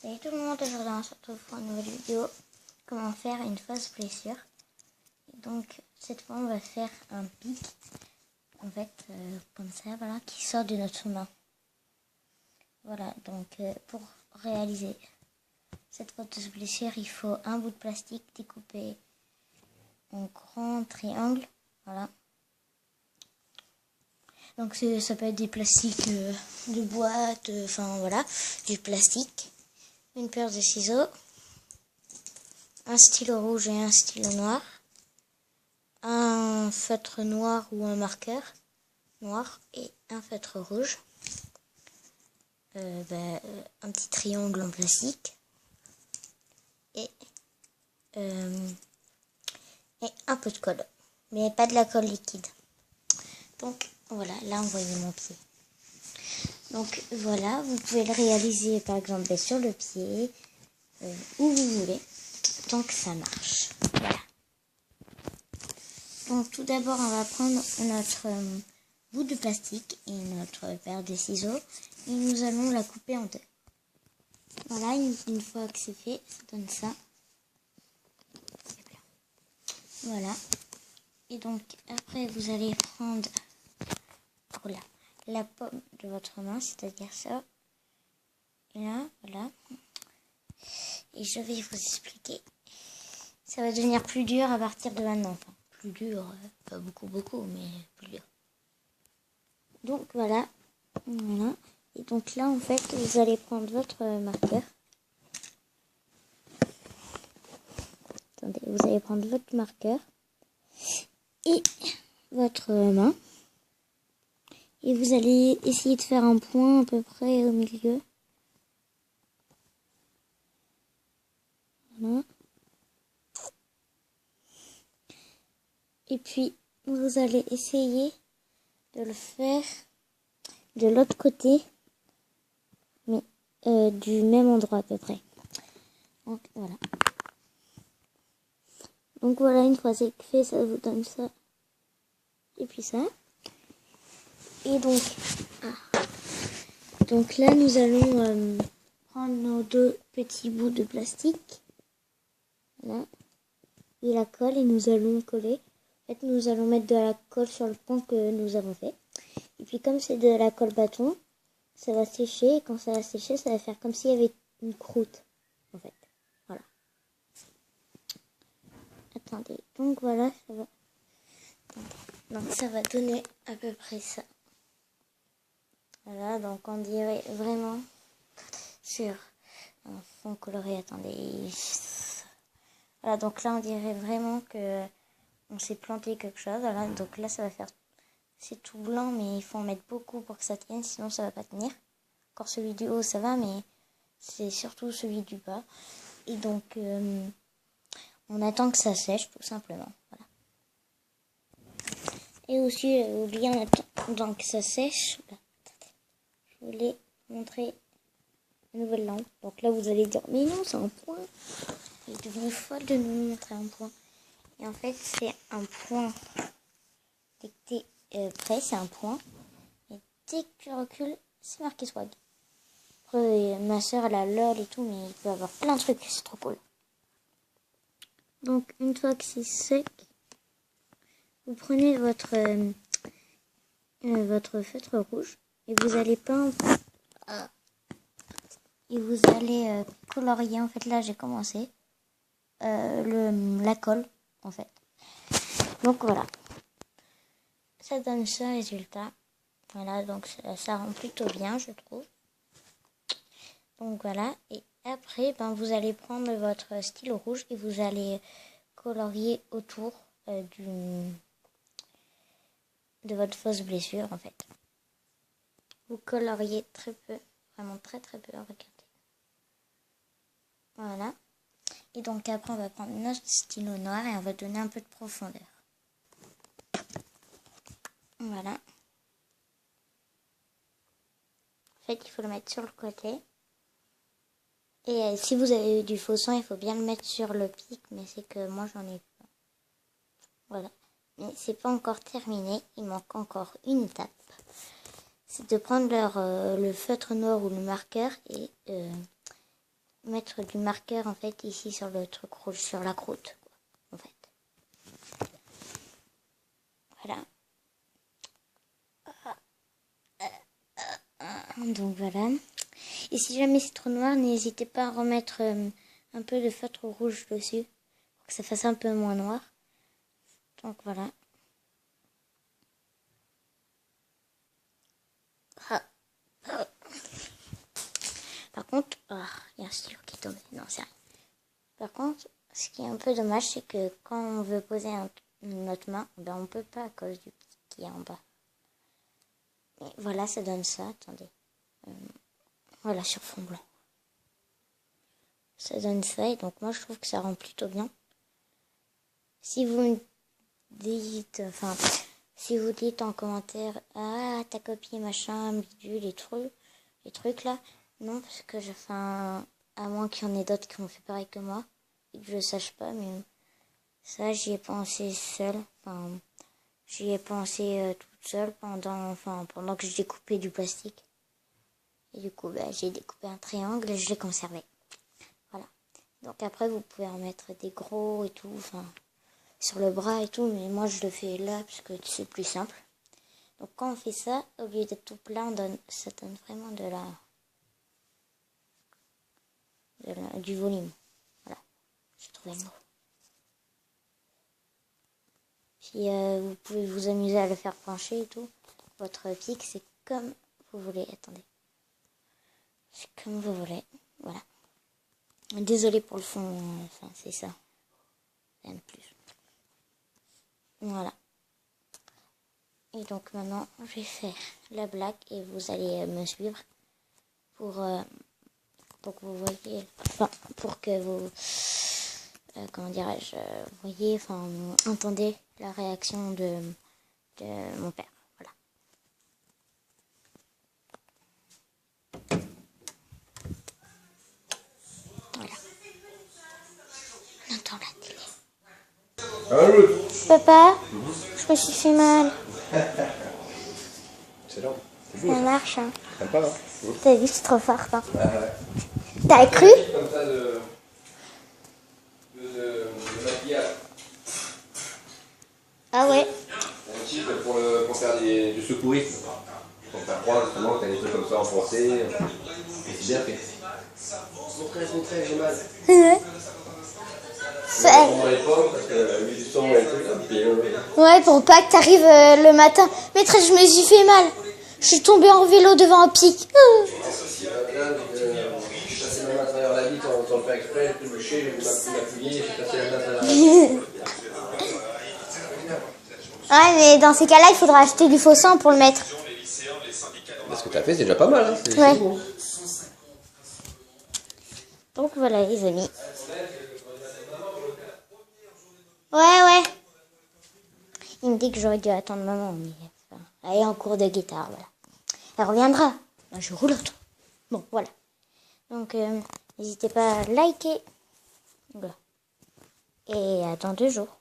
Salut tout le monde, aujourd'hui on se retrouve pour une nouvelle vidéo. Comment faire une fausse blessure. Et donc cette fois on va faire un pic, en fait comme ça, voilà, qui sort de notre main. Voilà, donc pour réaliser cette fausse blessure, il faut un bout de plastique découpé en grand triangle, voilà. Donc ça peut être des plastiques de boîte, enfin voilà, du plastique. Une paire de ciseaux, un stylo rouge et un stylo noir, un feutre noir ou un marqueur noir et un feutre rouge, un petit triangle en plastique et un peu de colle, mais pas de la colle liquide. Donc voilà, là on voyait mon pied. Donc voilà, vous pouvez le réaliser par exemple sur le pied, où vous voulez, tant que ça marche. Voilà. Donc tout d'abord on va prendre notre bout de plastique et notre paire de ciseaux et nous allons la couper en deux. Voilà, une fois que c'est fait, ça donne ça. Voilà. Et donc après vous allez prendre la paume de votre main, c'est-à-dire ça. Et là, voilà. Et je vais vous expliquer. Ça va devenir plus dur à partir de maintenant. Enfin, plus dur, pas beaucoup, mais plus dur. Donc voilà. Voilà. Et donc là, en fait, vous allez prendre votre marqueur. Attendez, vous allez prendre votre marqueur et votre main. Et vous allez essayer de faire un point à peu près au milieu. Voilà. Et puis, vous allez essayer de le faire de l'autre côté, mais du même endroit à peu près. Donc, voilà. Donc, voilà, une fois c'est fait, ça vous donne ça. Et puis ça. Et donc là, nous allons prendre nos deux petits bouts de plastique. Là. Et la colle, et nous allons coller. En fait, nous allons mettre de la colle sur le point que nous avons fait. Et puis, comme c'est de la colle bâton, ça va sécher. Et quand ça va sécher, ça va faire comme s'il y avait une croûte, en fait. Voilà. Attendez. Donc, voilà, ça va. Donc, ça va donner à peu près ça. Voilà, donc on dirait vraiment sur un fond coloré. Attendez. Voilà, donc là, on dirait vraiment que on s'est planté quelque chose. Voilà, donc là, ça va faire... C'est tout blanc, mais il faut en mettre beaucoup pour que ça tienne, sinon ça va pas tenir. Encore celui du haut, ça va, mais c'est surtout celui du bas. Et donc, on attend que ça sèche, tout simplement. Voilà. Et aussi, bien attendant que ça sèche, là, je voulais montrer une nouvelle lampe. Donc là, vous allez dire, mais non, c'est un point. Il est devenu folle de nous montrer un point. Et en fait, c'est un point. Dès que t'es prêt, c'est un point. Et dès que tu recules, c'est marqué swag. Après, ma soeur, elle a LOL et tout, mais il peut avoir plein de trucs, c'est trop cool. Donc, une fois que c'est sec, vous prenez votre feutre rouge et vous allez peindre et vous allez colorier. En fait, là, j'ai commencé la colle, en fait. Donc, voilà. Ça donne ce résultat. Voilà, donc ça rend plutôt bien, je trouve. Donc, voilà. Et après, vous allez prendre votre stylo rouge et vous allez colorier autour de votre fausse blessure, en fait. Vous coloriez très peu, vraiment très peu, regardez. Voilà. Et donc après, on va prendre notre stylo noir et on va donner un peu de profondeur. Voilà. En fait, il faut le mettre sur le côté. Et si vous avez du faux sang, il faut bien le mettre sur le pic, mais c'est que moi, j'en ai pas. Voilà. Mais c'est pas encore terminé, il manque encore une étape. C'est de prendre le feutre noir ou le marqueur et mettre du marqueur en fait ici sur le truc rouge, sur la croûte quoi, en fait. Voilà. Donc voilà. Et si jamais c'est trop noir, n'hésitez pas à remettre un peu de feutre rouge dessus pour que ça fasse un peu moins noir. Donc voilà. Par contre, il y a un stylo qui est tombé. Non, c'est rien. Par contre, ce qui est un peu dommage, c'est que quand on veut poser notre main, ben on peut pas à cause du petit qui est en bas. Et voilà, ça donne ça. Attendez. Voilà, sur fond blanc. Ça donne ça, et donc moi je trouve que ça rend plutôt bien. Si vous me dites, si vous dites en commentaire, ah, t'as copié machin, bidule, les trucs là, non, parce que à moins qu'il y en ait d'autres qui ont fait pareil que moi, et que je le sache pas, mais ça, j'y ai pensé seule, j'y ai pensé toute seule pendant que je découpais du plastique. Et du coup, j'ai découpé un triangle et je l'ai conservé. Voilà. Donc après, vous pouvez en mettre des gros et tout, sur le bras et tout, mais moi je le fais là parce que c'est plus simple. Donc quand on fait ça, au lieu d'être tout plein, ça donne vraiment du volume. Voilà, j'ai trouvé le mot. Puis vous pouvez vous amuser à le faire pencher et tout. Votre pic, c'est comme vous voulez. Attendez. C'est comme vous voulez. Voilà. Désolée pour le fond, c'est ça. Rien de plus. Voilà. Et donc maintenant, je vais faire la blague et vous allez me suivre pour que vous voyez, pour que vous, comment dirais-je, voyez, entendez la réaction de mon père. Voilà. Voilà. On entend la télé. Papa, je me suis fait mal. Excellent. Ça marche, hein. Sympa, hein. T'as vu, c'est trop fort, hein. Ah ouais. T'as cru? Comme ça de maquillage. Ah ouais. Un petit pour faire du secourisme. Pour faire croire justement que t'as des trucs comme ça enfoncés. Et c'est bien fait. Montrez, j'ai mal. Pour les pommes, parce que la huile du sang et tout. Ouais, pour pas que t'arrives le matin. Maîtresse, je me suis fait mal. Je suis tombée en vélo devant un pic. Je suis passé ma main à travers la vitre sans le faire exprès, j'ai pu me boucher, j'ai m'appuyer, j'ai passé la main à travers la vitre. Ouais, mais dans ces cas-là, il faudra acheter du faux sang pour le mettre. Ce que t'as fait, c'est déjà pas mal, hein. C'est ouais. bon. Donc voilà, les amis. Ouais. Il me dit que j'aurais dû attendre maman, mais elle est en cours de guitare, voilà. Elle reviendra. Un jour ou l'autre. Bon, voilà. Donc, n'hésitez pas à liker. Voilà. Et à dans 2 jours.